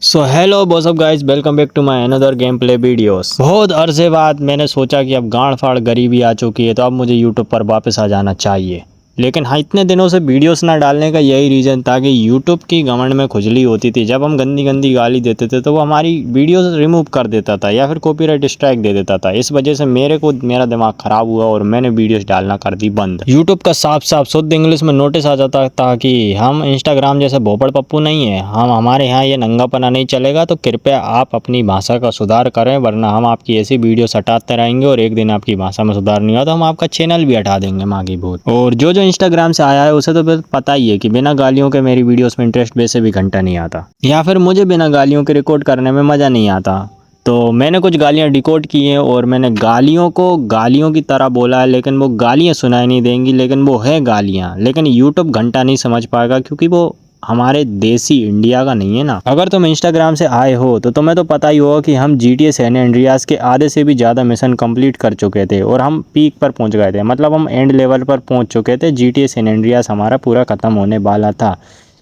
So hello what's up guys, welcome back to my another game play videos. बहुत अरसे बाद मैंने सोचा कि अब गांड फाड़ गरीबी आ चुकी है तो अब मुझे यूट्यूब पर वापस आ जाना चाहिए। लेकिन हाँ, इतने दिनों से वीडियोस ना डालने का यही रीज़न था कि यूट्यूब की घमंड में खुजली होती थी। जब हम गंदी गंदी गाली देते थे तो वो हमारी वीडियोस रिमूव कर देता था या फिर कॉपीराइट स्ट्राइक दे देता था। इस वजह से मेरा दिमाग ख़राब हुआ और मैंने वीडियोस डालना कर दी बंद। यूट्यूब का साफ साफ शुद्ध इंग्लिश में नोटिस आ जाता था कि हम इंस्टाग्राम जैसे भोपड़ पप्पू नहीं है, हमारे यहाँ ये नंगापना नहीं चलेगा, तो कृपया आप अपनी भाषा का सुधार करें, वरना हम आपकी ऐसी वीडियोस हटाते रहेंगे और एक दिन आपकी भाषा में सुधार नहीं हुआ तो हम आपका चैनल भी हटा देंगे माँ की भूत। और जो इंस्टाग्राम से आया है उसे तो पता ही है कि बिना गालियों के मेरी वीडियोस में इंटरेस्ट वैसे भी घंटा नहीं आता, या फिर मुझे बिना गालियों के रिकॉर्ड करने में मज़ा नहीं आता। तो मैंने कुछ गालियाँ डिकोड की हैं और मैंने गालियों को गालियों की तरह बोला है, लेकिन वो गालियाँ सुनाई नहीं देंगी, लेकिन वो है गालियाँ। लेकिन यूट्यूब घंटा नहीं समझ पाएगा क्योंकि वो हमारे देसी इंडिया का नहीं है ना। अगर तुम इंस्टाग्राम से आए हो तो तुम्हें तो पता ही होगा कि हम GTA सैन एंड्रियास के आधे से भी ज़्यादा मिशन कंप्लीट कर चुके थे और हम पीक पर पहुंच गए थे, मतलब हम एंड लेवल पर पहुंच चुके थे। GTA सैन एंड्रियास हमारा पूरा ख़त्म होने वाला था,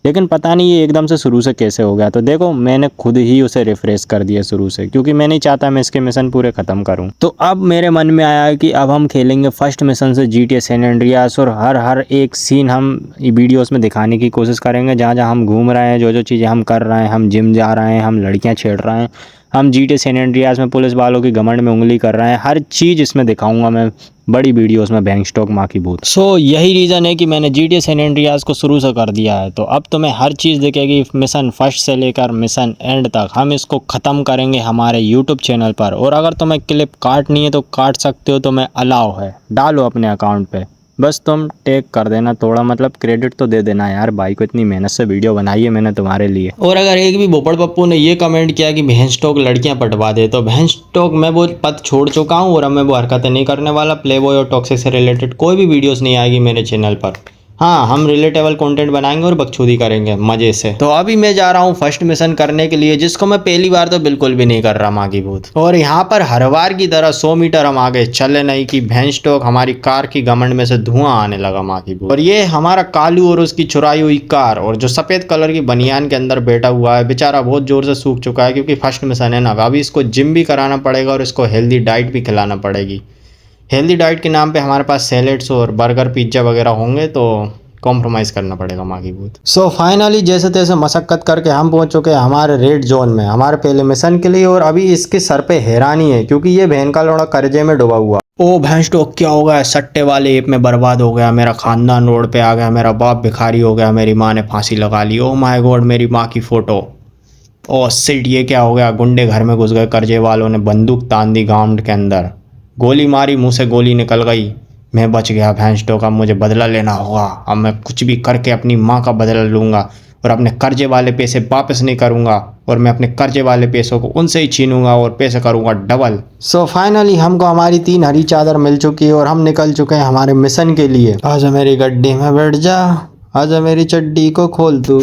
लेकिन पता नहीं ये एकदम से शुरू से कैसे हो गया। तो देखो, मैंने खुद ही उसे रिफ्रेश कर दिया शुरू से, क्योंकि मैं नहीं चाहता मैं इसके मिशन पूरे ख़त्म करूं। तो अब मेरे मन में आया कि अब हम खेलेंगे फर्स्ट मिशन से GTA सैन एंड्रियास और हर एक सीन हम वीडियोस में दिखाने की कोशिश करेंगे। जहाँ जहाँ हम घूम रहे हैं, जो जो चीज़ें हम कर रहे हैं, हम जिम जा रहे हैं, हम लड़कियाँ छेड़ रहे हैं, हम GTA सैन एंड्रियास में पुलिस वालों की घमंड में उंगली कर रहे हैं, हर चीज़ इसमें दिखाऊंगा मैं बड़ी वीडियोस में, बैंक स्टॉक माँ की भूत। यही रीज़न है कि मैंने GTA सैन एंड्रियास को शुरू से कर दिया है। तो अब तुम्हें हर चीज़ दिखेगी, मिशन फर्स्ट से लेकर मिशन एंड तक हम इसको ख़त्म करेंगे हमारे यूट्यूब चैनल पर। और अगर तुम्हें क्लिप काटनी है तो काट सकते हो, तुम्हें अलाउ है, डालो अपने अकाउंट पे, बस तुम टैग कर देना थोड़ा, मतलब क्रेडिट तो दे देना यार, भाई को इतनी मेहनत से वीडियो बनाई है मैंने तुम्हारे लिए। और अगर एक भी भोपड़ पप्पू ने ये कमेंट किया कि भैंस टॉक लड़कियां पटवा दे, तो भैंस टॉक मैं वो पद छोड़ चुका हूँ और अब मैं वो हरकतें नहीं करने वाला। प्ले बॉय और टॉक्सिक से रिलेटेड कोई भी वीडियोस नहीं आएगी मेरे चैनल पर। हाँ, हम रिलेटेबल कंटेंट बनाएंगे और बकचोदी करेंगे मजे से। तो अभी मैं जा रहा हूँ फर्स्ट मिशन करने के लिए, जिसको मैं पहली बार तो बिल्कुल भी नहीं कर रहा माँ की भूत। और यहाँ पर हर बार की तरह 100 मीटर हम आगे चले नहीं कि भैंस टॉक हमारी कार की घमंड में से धुआं आने लगा माँ की भूत। और ये हमारा कालू और उसकी चुराई हुई कार और जो सफेद कलर की बनियान के अंदर बैठा हुआ है, बेचारा बहुत जोर से सूख चुका है क्योंकि फर्स्ट मिशन है ना। अभी इसको जिम भी कराना पड़ेगा और इसको हेल्दी डाइट भी खिलाना पड़ेगी। हेल्दी डाइट के नाम पे हमारे पास सैलेड्स और बर्गर पिज्ज़ा वगैरह होंगे, तो कॉम्प्रोमाइज़ करना पड़ेगा माँ की भूत। फाइनली जैसे तैसे मशक्कत करके हम पहुंच चुके हैं हमारे रेड जोन में, हमारे पहले मिशन के लिए। और अभी इसके सर पे हैरानी है क्योंकि ये बहन का लौड़ा कर्जे में डूबा हुआ। ओ भैंस टॉक, क्या हो गया? सट्टे वाले ऐप में बर्बाद हो गया, मेरा खानदान रोड पे आ गया, मेरा बाप भिखारी हो गया, मेरी माँ ने फांसी लगा ली। ओ माय गॉड, मेरी माँ की फ़ोटो। ओ सिट, ये क्या हो गया? गुंडे घर में घुस गए, कर्जे वालों ने बंदूक तान दी गाउंड के अंदर, गोली मारी, मुंह से गोली निकल गई, मैं बच गया। भैंस टॉक, अब मुझे बदला लेना होगा। अब मैं कुछ भी करके अपनी माँ का बदला लूँगा और अपने कर्जे वाले पैसे वापस नहीं करूँगा, और मैं अपने कर्जे वाले पैसों को उनसे ही छीनूंगा और पैसे करूँगा डबल। फाइनली हमको हमारी 3 हरी चादर मिल चुकी है और हम निकल चुके हैं हमारे मिशन के लिए। आजा मेरी गड्डी में बैठ जा, आजा मेरी चड्डी को खोल तू।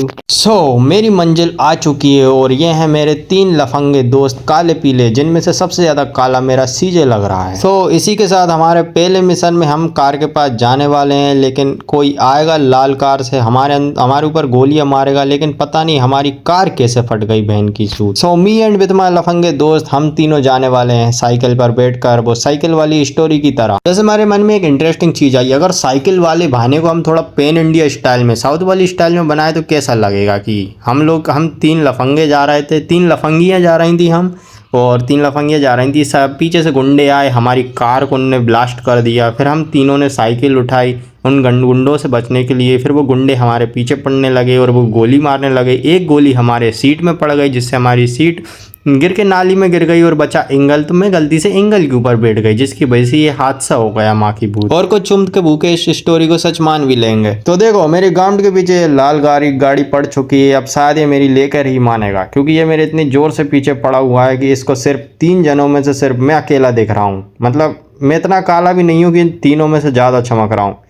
मेरी मंजिल आ चुकी है और ये हैं मेरे 3 लफंगे दोस्त, काले पीले, जिनमें से सबसे ज़्यादा काला मेरा सीजे लग रहा है। इसी के साथ हमारे पहले मिशन में हम कार के पास जाने वाले हैं, लेकिन कोई आएगा लाल कार से हमारे ऊपर गोलियां मारेगा, लेकिन पता नहीं हमारी कार कैसे फट गई बहन की suit. Me and with my लफंगे दोस्त, हम तीनों जाने वाले हैं साइकिल पर बैठकर, वो साइकिल वाली स्टोरी की तरह। जैसे हमारे मन में एक इंटरेस्टिंग चीज़ आई, अगर साइकिल वाले बहाने को हम थोड़ा पैन इंडिया स्टाइल में, साउथ वाली स्टाइल में बनाए तो कैसा लगेगा कि हम 3 लफंगे जा रहे थे, 3 लफंगियाँ जा रही थी हम, और 3 लफंगियाँ जा रही थी, सब पीछे से गुंडे आए, हमारी कार को उनने ब्लास्ट कर दिया, फिर हम तीनों ने साइकिल उठाई उन गुंडों से बचने के लिए, फिर वो गुंडे हमारे पीछे पड़ने लगे और वो गोली मारने लगे। एक गोली हमारे सीट में पड़ गई, जिससे हमारी सीट गिर के नाली में गिर गई और बचा एंगल, तो मैं गलती से एंगल के ऊपर बैठ गई, जिसकी वजह से ये हादसा हो गया माँ की भूत। और कुछ चुम्ब के भूखे इस स्टोरी को सच मान भी लेंगे। तो देखो, मेरे गांव के पीछे लाल गाड़ी पड़ चुकी है, अब शायद ये मेरी लेकर ही मानेगा, क्योंकि ये मेरे इतनी जोर से पीछे पड़ा हुआ है कि इसको सिर्फ 3 जनों में से सिर्फ मैं अकेला दिख रहा हूँ। मतलब मैं इतना काला भी नहीं हूँ कि इन तीनों में से ज़्यादा चमक रहा हूँ।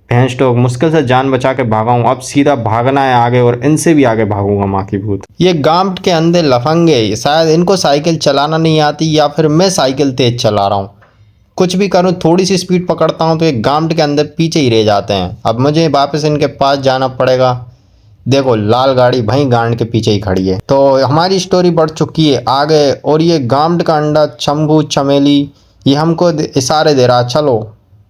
भैंस टॉक, मुश्किल से जान बचा के भागा हूँ, अब सीधा भागना है आगे और इनसे भी आगे भागूंगा माँ की भूत। ये गांव के अंदर लफंगे, शायद इनको साइकिल चलाना नहीं आती या फिर मैं साइकिल तेज चला रहा हूँ। कुछ भी करूँ, थोड़ी सी स्पीड पकड़ता हूँ तो ये गांव के अंदर पीछे ही रह जाते हैं। अब मुझे वापस इनके पास जाना पड़ेगा। देखो लाल गाड़ी भाई गांड के पीछे ही खड़ी है। तो हमारी स्टोरी बढ़ चुकी है आगे, और ये गांड का अंडा चंबू चमेली ये हमको इशारे दे रहा, चलो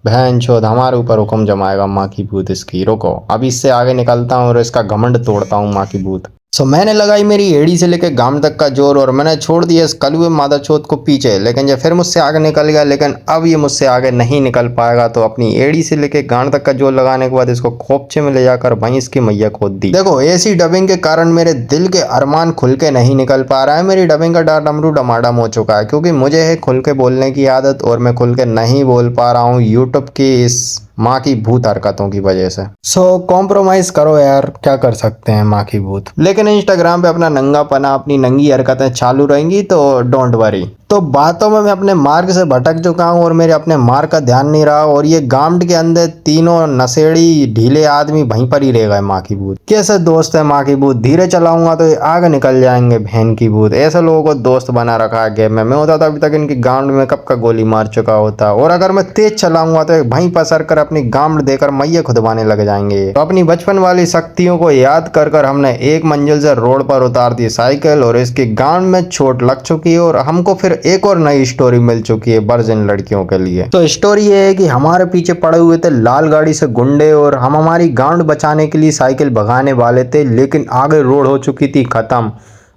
बहन चोद हमारे ऊपर हुक्म जमाएगा माँ की भूत इसकी, रुको अब इससे आगे निकलता हूँ और इसका घमंड तोड़ता हूँ माँ की भूत। सो मैंने लगाई मेरी एड़ी से लेके गांड तक का जोर, और मैंने छोड़ दिया इस कलुए मादा चोद को पीछे, लेकिन ये फिर मुझसे आगे निकल गया। लेकिन अब ये मुझसे आगे नहीं निकल पाएगा, तो अपनी एड़ी से लेके गांड तक का जोर लगाने के बाद इसको खोपचे में ले जाकर वहीं इसकी मैया खोद दी। देखो ऐसी डबिंग के कारण मेरे दिल के अरमान खुल के नहीं निकल पा रहा है, मेरी डबिंग का डमरू डमाडम हो चुका है, क्योंकि मुझे है खुल के बोलने की आदत और मैं खुल के नहीं बोल पा रहा हूँ यूट्यूब की इस माँ की भूत हरकतों की वजह से। सो कॉम्प्रोमाइज करो यार, क्या कर सकते हैं माँ की भूत। लेकिन इंस्टाग्राम पे अपना नंगापना अपनी नंगी हरकतें चालू रहेंगी तो डोंट वरी। तो बातों में मैं अपने मार्ग से भटक चुका हूँ और मेरे अपने मार्ग का ध्यान नहीं रहा, और ये गांड के अंदर तीनों नशेड़ी ढीले आदमी वहीं पर ही रह गए माँ की भूत। कैसे दोस्त है माँ की भूत, धीरे चलाऊंगा तो ये आगे निकल जाएंगे बहन की भूत। ऐसे लोगों को दोस्त बना रखा है गेम में, मैं होता था अभी तक इनकी गांड में कब का गोली मार चुका होता, और अगर मैं तेज चलाऊंगा तो वहीं पसर कर अपनी गांड देकर मैये खुदवाने लग जाएंगे। तो अपनी बचपन वाली शक्तियों को याद कर कर हमने एक मंजिल से रोड पर उतार दी साइकिल, और इसकी गांड में चोट लग चुकी है, और हमको फिर एक और नई स्टोरी मिल चुकी है वर्जिन लड़कियों के लिए। तो स्टोरी ये है कि हमारे पीछे पड़े हुए थे लाल गाड़ी से गुंडे, और हम हमारी गांड बचाने के लिए साइकिल भगाने वाले थे, लेकिन आगे रोड हो चुकी थी खत्म।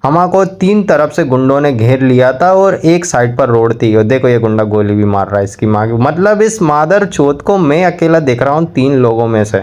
हमको तीन तरफ से गुंडों ने घेर लिया था और एक साइड पर रोड थी, और देखो ये गुंडा गोली भी मार रहा है इसकी माँ की। मतलब इस मादर चोत को मैं अकेला देख रहा हूँ तीन लोगों में से।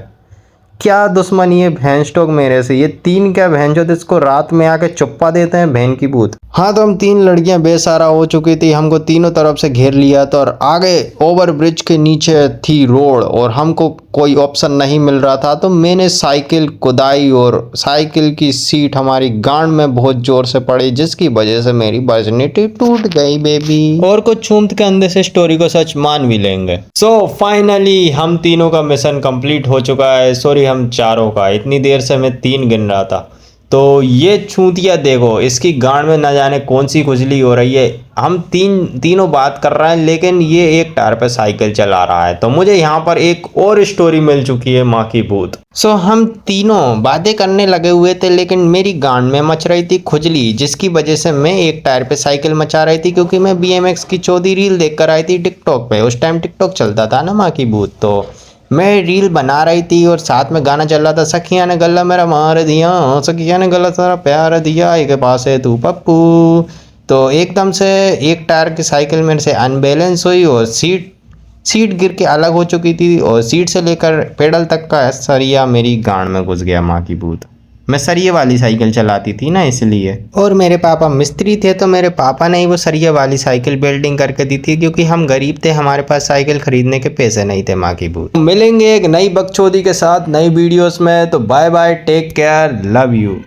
क्या दुश्मनी है भैंसटोक मेरे से, ये तीन क्या भैंसचोद इसको रात में आके चुप्पा देते हैं बहन की भूत। हाँ तो हम तीन लड़कियां बेसहारा हो चुकी थी, हमको तीनों तरफ से घेर लिया था, और आगे ओवर ब्रिज के नीचे थी रोड और हमको कोई ऑप्शन नहीं मिल रहा था। तो मैंने साइकिल कुदाई और साइकिल की सीट हमारी गांड में बहुत जोर से पड़ी, जिसकी वजह से मेरी वर्जिनिटी टूट गई बेबी। और कुछ छूमत के अंदर से स्टोरी को सच मान भी लेंगे। सो फाइनली हम तीनों का मिशन कंप्लीट हो चुका है, सॉरी हम चारों का, इतनी देर से मैं 3 गिन रहा था। तो ये छूतिया देखो इसकी गांड में ना जाने कौन सी खुजली हो रही है। हम तीनों बात कर रहे हैं, लेकिन ये एक टायर पे साइकिल चला रहा है। तो मुझे यहाँ पर एक और स्टोरी मिल चुकी है माँ की भूत। सो हम तीनों बातें करने लगे हुए थे, लेकिन मेरी गांड में मच रही थी खुजली, जिसकी वजह से मैं एक टायर पे साइकिल मचा रही थी, क्योंकि मैं BMX की चौथी रील देख कर आई थी टिकटॉक पे। उस टाइम टिकटॉक चलता था ना माँ की भूत, तो मैं रील बना रही थी और साथ में गाना चल रहा था, सखिया ने गला मेरा मार दिया, सखिया ने गला सारा प्यार दिया, एक पास है तू पप्पू। तो एकदम से एक टायर की साइकिल मेरे से अनबैलेंस हुई और सीट गिर के अलग हो चुकी थी, और सीट से लेकर पेडल तक का सरिया मेरी गांड में घुस गया माँ की भूत। मैं सरिये वाली साइकिल चलाती थी ना इसलिए, और मेरे पापा मिस्त्री थे, तो मेरे पापा ने ही वो सरिये वाली साइकिल बिल्डिंग करके दी थी, क्योंकि हम गरीब थे, हमारे पास साइकिल खरीदने के पैसे नहीं थे माँ की भूत। मिलेंगे एक नई बकचोदी के साथ नई वीडियोस में, तो bye bye, take care, love you.